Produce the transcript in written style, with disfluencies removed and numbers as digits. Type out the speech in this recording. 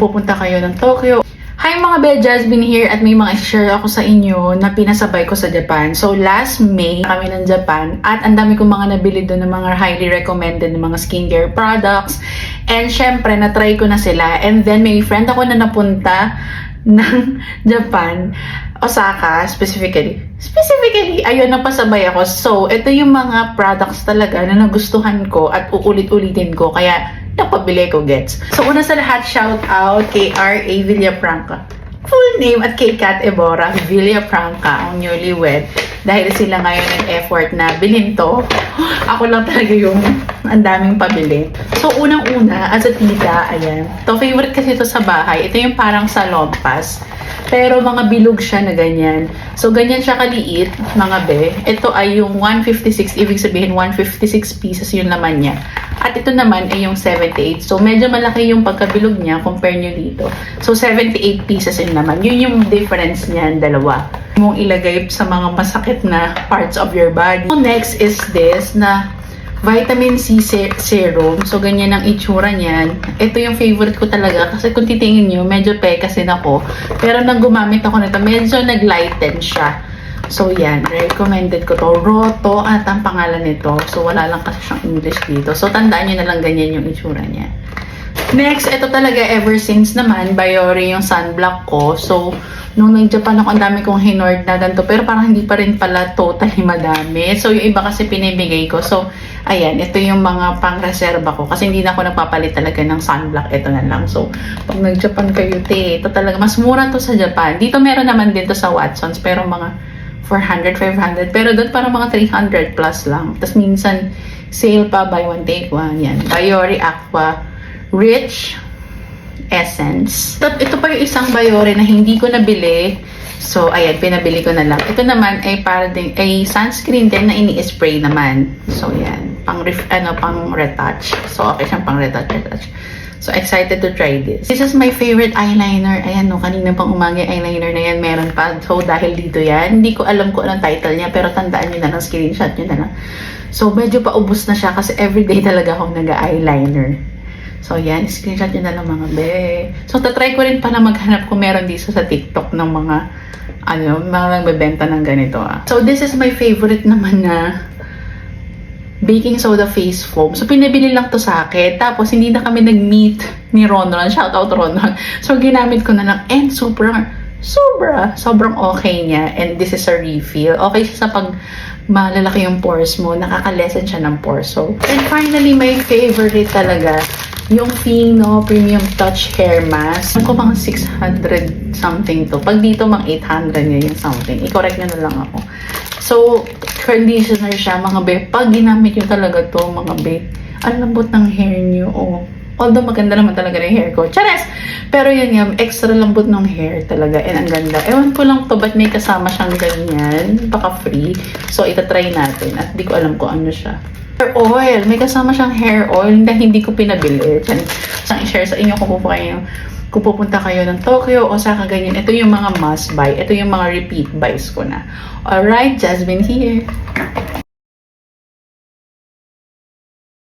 pupunta kayo ng Tokyo. Hi mga be, Jasmine here at may mga share ako sa inyo na pinasabay ko sa Japan. So last May kami ng Japan at ang dami kong mga nabili doon ng mga highly recommended na mga skincare products. And syempre, na-try ko na sila. And then may friend ako na napunta ng Japan, Osaka specifically, ayun, napasabay ako. So, ito yung mga products talaga na nagustuhan ko at uulit-ulitin ko. Kaya, napabili ko, gets. So, una sa lahat, shout out kay R.A. Villafranca. Full name at kay Kat Ebora Villafranca, ang newlywed. Dahil sila ngayon ng effort na bilhin to. Ako lang talaga yung ang daming pabili. So, unang-una, as a tita, ayan. To, favorite kasi ito sa bahay. Ito yung parang salompas. Pero mga bilog siya na ganyan. So, ganyan siya kaliit, mga be. Ito ay yung 156, ibig sabihin 156 pieces yung laman niya. At ito naman ay yung 78. So, medyo malaki yung pagkabilog niya, compare nyo dito. So, 78 pieces yung laman. Yun yung difference niyan, dalawa. Mong ilagay sa mga masakit na parts of your body. So, next is this na vitamin C serum. So, ganyan ang itsura niyan. Ito yung favorite ko talaga. Kasi kung titingin nyo, medyo pekasin ako. Pero nang gumamit ako nito, medyo nag-lighten siya. So, yan. Recommended ko to. Roto at ang pangalan nito. So, wala lang kasi siyang English dito. So, tandaan nyo na lang ganyan yung itsura niya. Next, ito talaga ever since naman, Biore yung sunblock ko. So, nung nag-Japan ako, ang dami kong hinord na ganito. Pero parang hindi pa rin pala totally madami. So, yung iba kasi pinibigay ko. So, ayan, ito yung mga pang-reserva ko. Kasi hindi na ako nagpapalit talaga ng sunblock. Ito na lang. So, pag nag-Japan kayo, ito talaga. Mas mura to sa Japan. Dito meron naman din to sa Watsons. Pero mga 400, 500. Pero doon parang mga 300 plus lang. Tapos minsan, sale pa, buy one, take one. Yan. Biore Aqua Rich Essence. Ito pa yung isang Biore na hindi ko nabili. So, ayan, pinabili ko na lang. Ito naman ay para din, ay sunscreen din na ini-spray naman. So, ayan. Pang retouch. So, okay siyang pang retouch. So, excited to try this. This is my favorite eyeliner. Ayan, no, kanina pang umaga eyeliner na yan, meron pa. So, dahil dito yan, hindi ko alam kung anong title niya, pero tandaan nyo na lang, screenshot nyo na lang. So, medyo paubos na siya kasi everyday talaga akong nag-eyeliner. So, yan. Screenshot nyo na lang mga be. So, tatry ko rin pala maghanap kung meron dito sa TikTok ng mga mga nagbebenta ng ganito. So, this is my favorite naman na baking soda face foam. So, pinabili lang to sa akin. Tapos, hindi na kami nag-meet ni Ronron. Shout out Ronron. So, ginamit ko na lang. And sobrang okay niya. And this is a refill. Okay siya sa pag malalaki yung pores mo. Nakaka-lessen siya ng pores. So, and finally, my favorite talaga, yung Fino Premium Touch Hair Mask. Ko mga 600 something to. Pag dito, mga 800 nga yung something. I-correct nyo na lang ako. So, conditioner siya, mga be. Pag ginamit nyo talaga to, mga be, ang lambot ng hair nyo. Oh. Although, maganda naman talaga ng hair ko. Chares! Pero yun nga, extra lambot ng hair talaga. And ang ganda. Ewan ko lang to, ba't may kasama siyang ganyan? Baka free. So, itatry natin. At di ko alam kung ano siya. Hair oil. May kasama siyang hair oil na hindi ko pinabili. Saan i-share sa inyo kung pupunta kayo ng Tokyo, Osaka, ganyan. Ito yung mga must buy. Ito yung mga repeat buys ko na. Alright, Jasmine here.